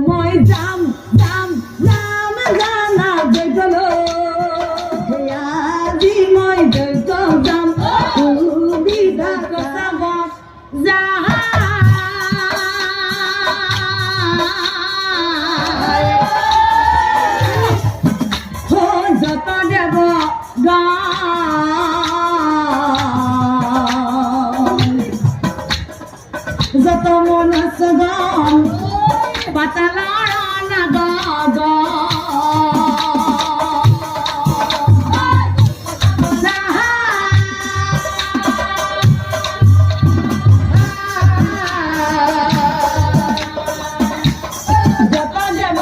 মই যাম যাম যাম জানা জগলো আজি মই জগ যাম সুবিধা চাব যা যত দেব গা যত মন সদম পাতালার নাগ যত দেব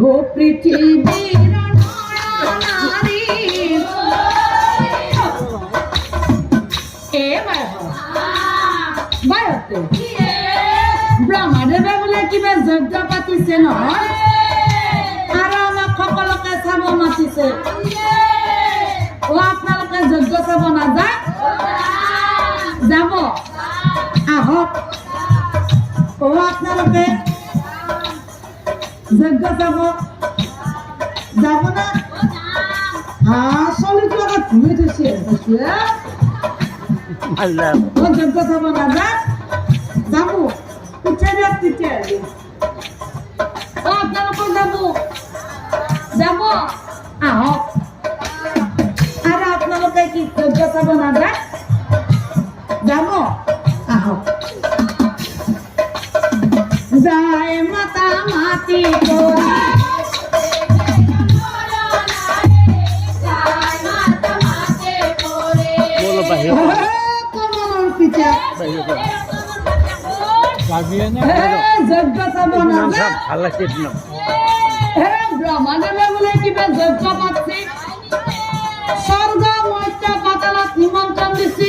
ও পৃথিবীর নারী ব্ৰহ্মাদেৱে বোলে কিবা যজ্ঞ পাতিছে নহয় আৰু আমাক সকলোকে চাব মাতিছে ও আপোনালোকে যজ্ঞ চাব নাযায় যাব আহক ও আপোনালোকে যজ্ঞ চাব যাব না চলিটো আগত ঘূৰি থৈছে যজ্ঞ চাব নাযায় যাব পিঠে দিয়ক পিঠে আপোনালোকে যাব যাব আহক আৰু আপোনালোকে কি যজ্ঞ চাব নাযায় যাব আহক যায় মাতা মাতি কৰি কমলৰ পিঠা যজ্ঞ চাব নাযায় ব্ৰহ্মাদেৱে বোলে কিবা যজ্ঞ পাতিছে স্বৰ্গ মৰ্ত্য পাতালত নিমন্ত্ৰণ দিছে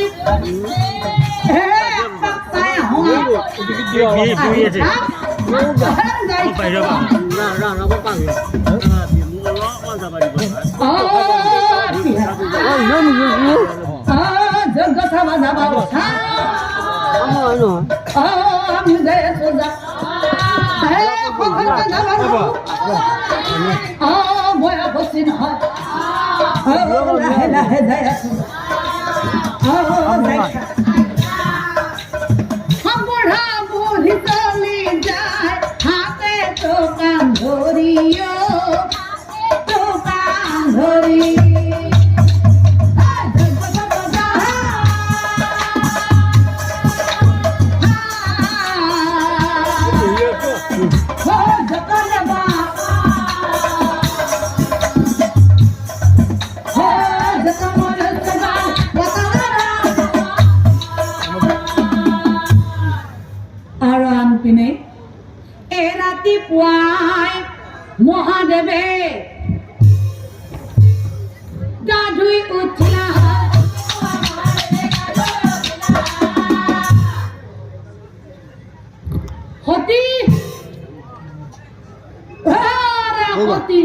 যজ্ঞ চাব যাব আমি যাই আছো যা মই অৱশ্যে নহয় লাহে লাহে যাই আছো বুঢ়া বুঢ়ী চলি যায় হাতে দোকান ধৰিও দোকান ধৰি ৰাতিপুৱাই মহাদেৱে গা ধুই উঠিলা সতী সতী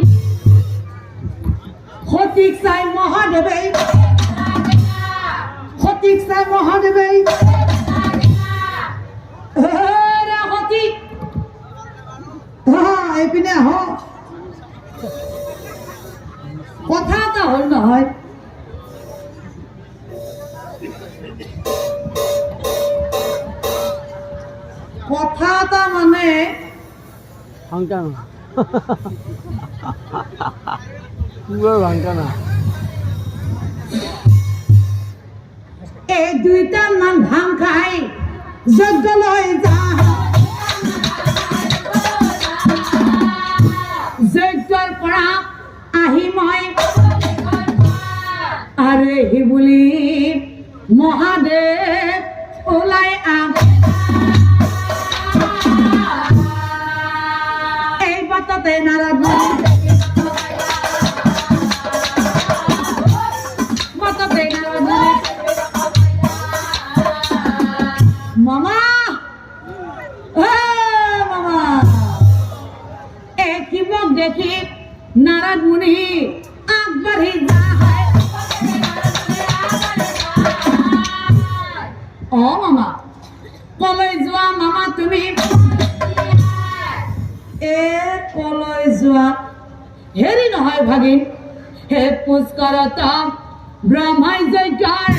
সতীক চাই মহাদেৱে সতীক চাই মহাদেৱে সতী এইপিনে আহ কথা এটা হল নহয় কথা এটা মানে এই দুইটা মান ভাং খাই যজ্ঞলৈ যা যজ্ঞৰ পৰা আহি মই আৰে হি বুলি মহাদেৱ ওলাই এই বাটতে নাৰদ বাটতে নাৰদ মামা মামা কিবক দেখি নাৰদ মুনি আগবাঢ়ি যায়। অ মামা কলৈ যোৱা মামা তুমি? এ কলৈ যোৱা হেৰি নহয় ভাগিন, হে পুষ্কৰত ব্ৰহ্মাই যজ্ঞৰ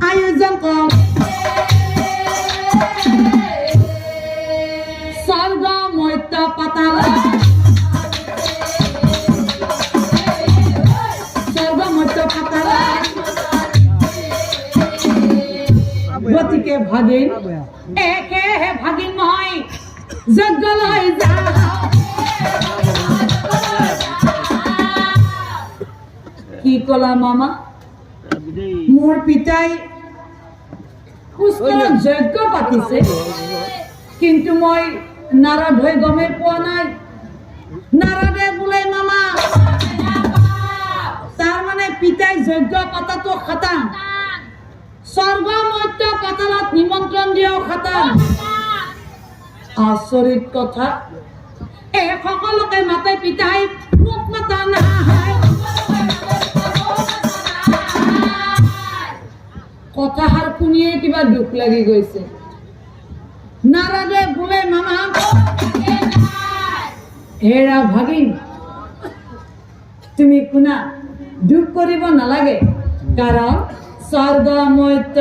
আয়োজন কৰে। স্বৰ্গ মৰ্ত্য পাতাল স্বৰ্গ মৰ্ত্য পাতাল। গতিকে ভাগিন একেহে ভাগিন মই যজ্ঞলৈ যাওঁ। কি কলা মামা? মোৰ পিতাই পুষ্কৰত যজ্ঞ পাতিছে, কিন্তু মই নাৰদ হৈ গমেই পোৱা নাই। নাৰদে বোলে মামা তাৰ মানে পিতাই যজ্ঞ পাতাটো খাটাং, স্বৰ্গ মৰ্ত্য পাতালত নিমন্ত্ৰণ দিয়াও খাটাং। আচৰিত কথা, এই সকলোকে মাতে পিতাই মোক মাতা নাই। কথাষাৰ শুনিয়ে কিবা দুখ লাগি গৈছে। নাৰদে বোলে মামা হেৰা ভাগিন তুমি শুনা, দুখ কৰিব নালাগে, কাৰণ স্বৰ্গ মৰ্ত্য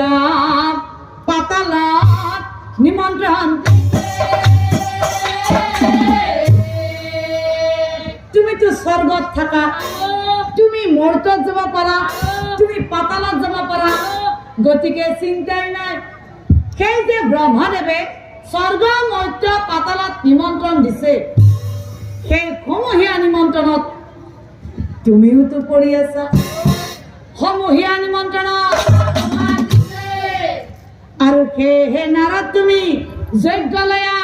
পাতালত নিমন্ত্ৰণ। তুমিতো স্বৰ্গত থাকা, তুমি মৰ্ত্যত যাব পাৰা, তুমি পাতালত যাব পাৰা, গতিকে চিন্তাই নাই। সেই যে ব্ৰহ্মদেৱে স্বৰ্গ মৰ্ত্য পাতালত নিমন্ত্ৰণ দিছে, সেই সমূহীয়া নিমন্ত্ৰণত তুমিওতো পৰি আছা। সমূহীয়া নিমন্ত্ৰণত আৰু সেয়েহে নাৰদ তুমি যজ্ঞলয়া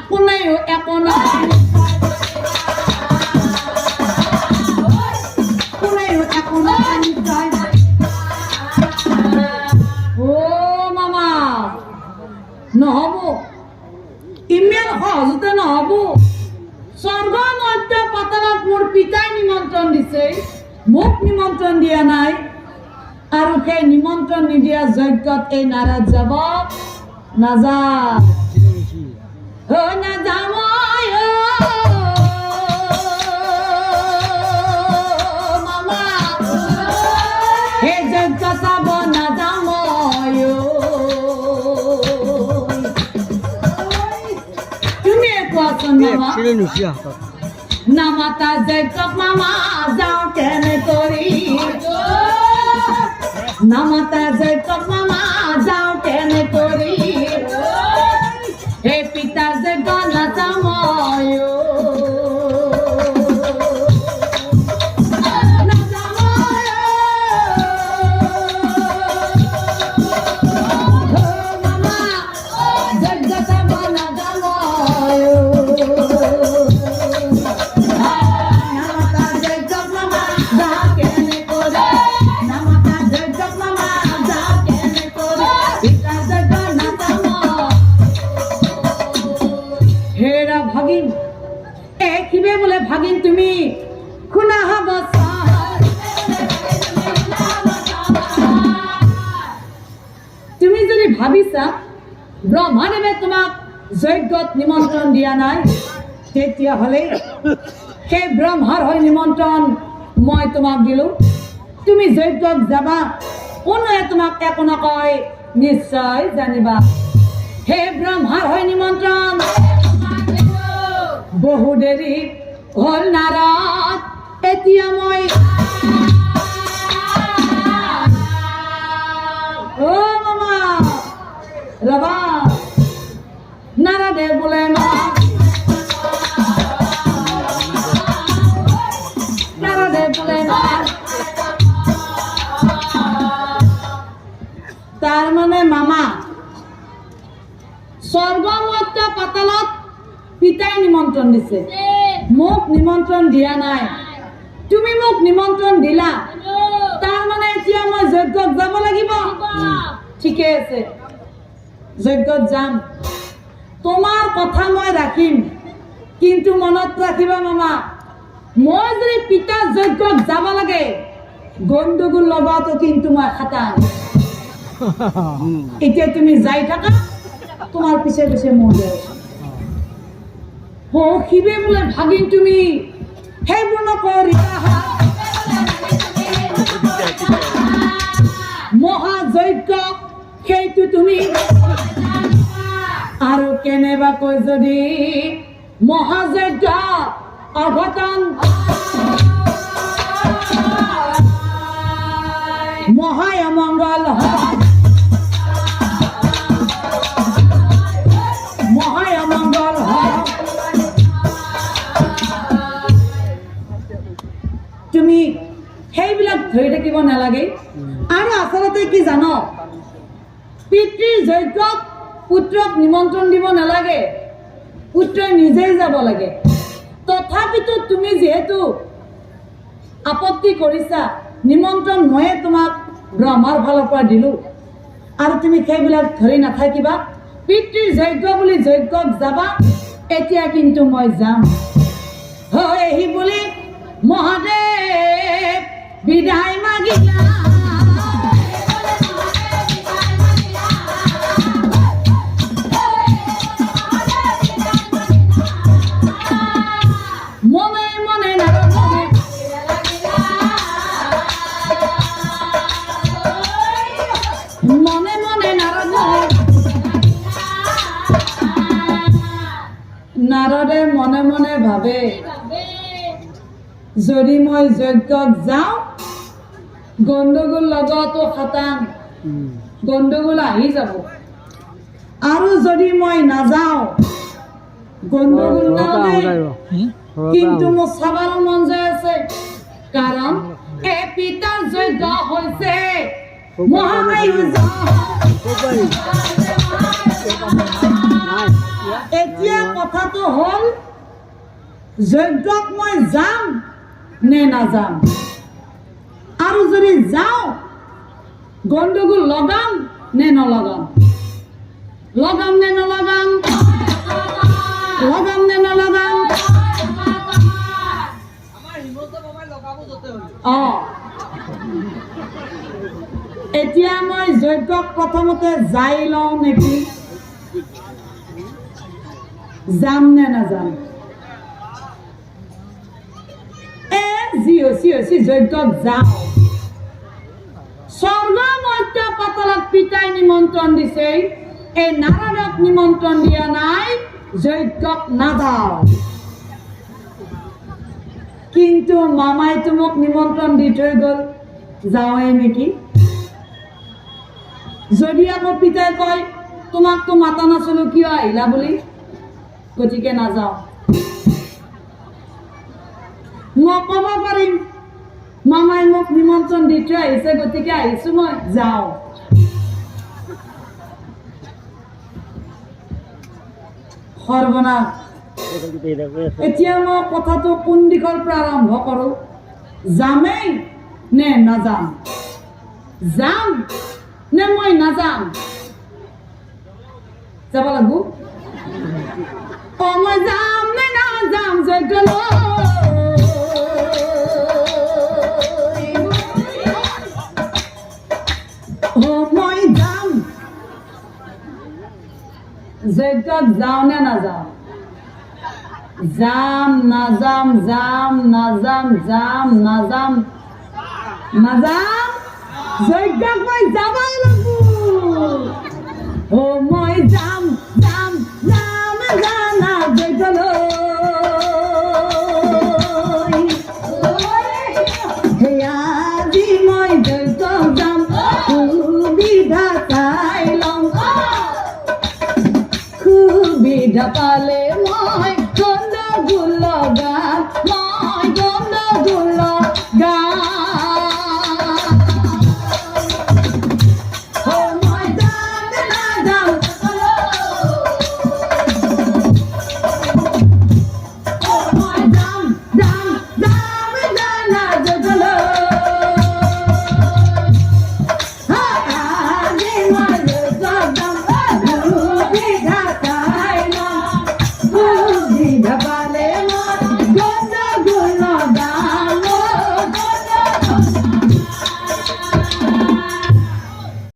কোনেও একো নাই, কোনেও একো নাই। ও মামা নহব, ইমান সহজতে নহব। স্বৰ্গ মৰ্ত্য পাতালত মোৰ পিতাই নিমন্ত্ৰণ দিছে, মোক নিমন্ত্ৰণ দিয়া নাই। আৰু সেই নিমন্ত্ৰণ নিদিয়া যজ্ঞত এই নাৰদ যাব নাযায়। নাযাম মামা, সেই যজ্ঞ চাব নাযাম। তুমি কোৱাচোন মামা, নামাতা যজ্ঞত মামা যাওঁ কেনে কৰি? নামাতা যজ্ঞত মামা যাওঁ কেনে কৰি? সেই পিতাৰ যজ্ঞ নাযাওঁ মই। ভাগিন তুমি শুনা হব, তুমি যদি ভাবিছা ব্ৰহ্মদেৱে তোমাক যজ্ঞত নিমন্ত্ৰণ দিয়া নাই, তেতিয়াহ'লে সেই ব্ৰহ্মাৰ হৈ নিমন্ত্ৰণ মই তোমাক দিলো। তুমি যজ্ঞত যাবা, কোনোৱে তোমাক একো নকয়, নিশ্চয় জানিবা। সেই ব্ৰহ্মাৰ হৈ নিমন্ত্ৰণ বহু দেৰি হ'ল নাৰদ, এতিয়া মই অ মামা ৰবা। নাৰদে বোলে মামা, নাৰদে বোলে মামা তাৰ মানে মামা স্বৰ্গ মৰ্ত্য পাতালত পিতাই নিমন্ত্ৰণ দিছে, মোক নিমন্ত্ৰণ দিয়া নাই। তুমি মোক নিমন্ত্ৰণ দিলা, তাৰ মানে এতিয়া মই যজ্ঞত যাব লাগিব। ঠিকে আছে, যজ্ঞত যাম, তোমাৰ কথা মই ৰাখিম, কিন্তু মনত ৰাখিবা মামা, মই যদি পিতাৰ যজ্ঞত যাব লাগে, গণ্ডগোল লগাটো কিন্তু মই খাটাং। এতিয়া তুমি যাই থাকা, তোমাৰ পিছে পিছে মই যাই আছো। শিৱে বোলে ভাগিন তুমি সেইবোৰ নকৰিবা, মহাযজ্ঞ সেইটো তুমি আৰু কেনেবাকৈ যদি মহাযজ্ঞ অঘটন মহায় অমংগল মহায় অমংগল তুমি সেইবিলাক ধৰি থাকিব নালাগে। আৰু আচলতে কি জানো, পিতৃৰ যজ্ঞত পুত্ৰক নিমন্ত্ৰণ দিব নালাগে, পুত্ৰই নিজেই যাব লাগে। তথাপিতো তুমি যিহেতু আপত্তি কৰিছা, নিমন্ত্ৰণ ময়ে তোমাক ব্ৰহ্মাৰ ফালৰ পৰা দিলোঁ, আৰু তুমি সেইবিলাক ধৰি নাথাকিবা। পিতৃৰ যজ্ঞ বুলি যজ্ঞত যাবা, এতিয়া কিন্তু মই যাম। হয় আহি বুলি মহাদেৱ বিদায় মাগিলা, মনে মনে নাৰদ মনে মনে নাৰদে মনে মনে ভাবে, যদি মই যজ্ঞত যাওঁ গণ্ডগোল লগাটো খাটাং, গণ্ডগোল আহি যাব। আৰু যদি মই নাযাওঁ গণ্ডগোল নালাগে, কিন্তু মোৰ চাবৰ মন যায় আছে, কাৰণ এই পিতাৰ যজ্ঞ হৈছে মহামায়ুজ। এতিয়া কথাটো হ'ল যজ্ঞত মই যাম নে নাযাম, আৰু যদি যাওঁ গণ্ডগোল লগাম নে নলগাম, লগাম নে নলগাম, লগাম নে নলগাম। এতিয়া মই যজ্ঞক প্ৰথমতে যাই লওঁ নেকি, যাম নে নাযাম। যি হৈছে যজ্ঞত যাওঁ। স্বৰ্গ মধ্য পাতালত পিতাই নিমন্ত্ৰণ দিছে, এই নাৰদক নিমন্ত্ৰণ দিয়া নাই, যজ্ঞত নাযাওঁ। কিন্তু মামাইতো মোক নিমন্ত্ৰণ দি থৈ গ'ল, যাওঁৱেই নেকি। যদি আকৌ পিতাই কয় তোমাকতো মাতা নাছিলো কিয় আহিলা বুলি, গতিকে নাযাওঁ। মই ক'ব পাৰিম মামাই মোক নিমন্ত্ৰণ দি থৈ আহিছে, গতিকে আহিছো, মই যাওঁ। সৰ্বনাশ। এতিয়া মই কথাটো কোন দিশৰ পৰা আৰম্ভ কৰো, যামেই নে নাযাম, যাম নে মই নাযাম। যাব লাগব। মই যাম নে নাযাম যজ্ঞলৈ, মই যাম। যজ্ঞত যাওঁ নে নাযাওঁ, যাম নাযাম, যাম নাযাম, যাম নাযাম, নাযাম। যজ্ঞত মই যাবই লাগব। মই যাম যাম যাম জানা যজ্ঞলৈ, আজি মই যজ্ঞ যাম, সুবিধা চাই লম, সুবিধা পালে